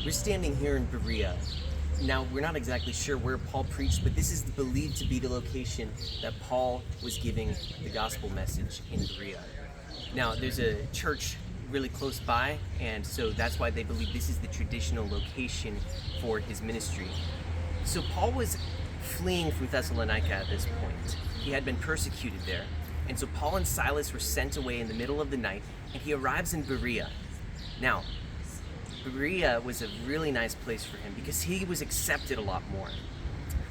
We're standing here in Berea. Now, we're not exactly sure where Paul preached, but this is believed to be the location that Paul was giving the gospel message in Berea. Now, there's a church really close by, and so that's why they believe this is the traditional location for his ministry. So Paul was fleeing from Thessalonica at this point. He had been persecuted there. And so Paul and Silas were sent away in the middle of the night, and he arrives in Berea. Now, Berea was a really nice place for him because he was accepted a lot more.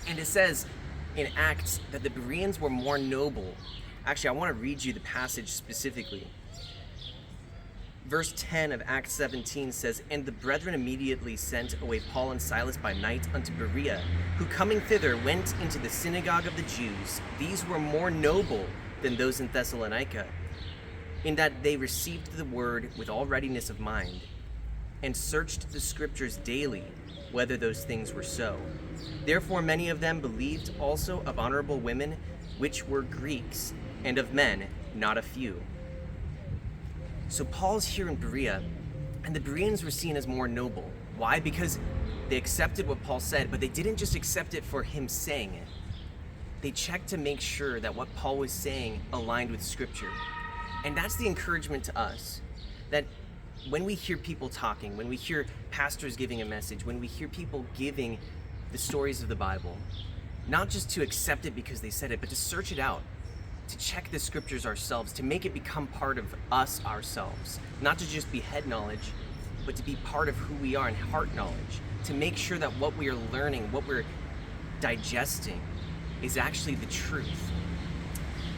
And it says in Acts that the Bereans were more noble. Actually, I want to read you the passage specifically. Verse 10 of Acts 17 says, "And the brethren immediately sent away Paul and Silas by night unto Berea, who coming thither went into the synagogue of the Jews. These were more noble than those in Thessalonica, in that they received the word with all readiness of mind, and searched the scriptures daily, whether those things were so. Therefore many of them believed also of honorable women, which were Greeks, and of men not a few." So Paul's here in Berea, and the Bereans were seen as more noble. Why? Because they accepted what Paul said, but they didn't just accept it for him saying it. They checked to make sure that what Paul was saying aligned with Scripture. And that's the encouragement to us, that when we hear people talking, when we hear pastors giving a message, when we hear people giving the stories of the Bible, not just to accept it because they said it, but to search it out, to check the Scriptures ourselves, to make it become part of us ourselves, not to just be head knowledge, but to be part of who we are and heart knowledge, to make sure that what we are learning, what we're digesting, is actually the truth.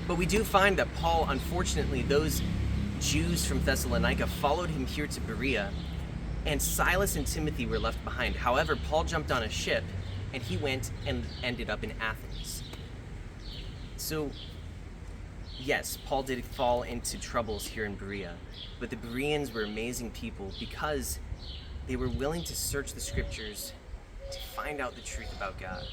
But we do find that Paul, unfortunately, those Jews from Thessalonica followed him here to Berea, and Silas and Timothy were left behind. However, Paul jumped on a ship, and he went and ended up in Athens. So, yes, Paul did fall into troubles here in Berea, but the Bereans were amazing people because they were willing to search the Scriptures to find out the truth about God.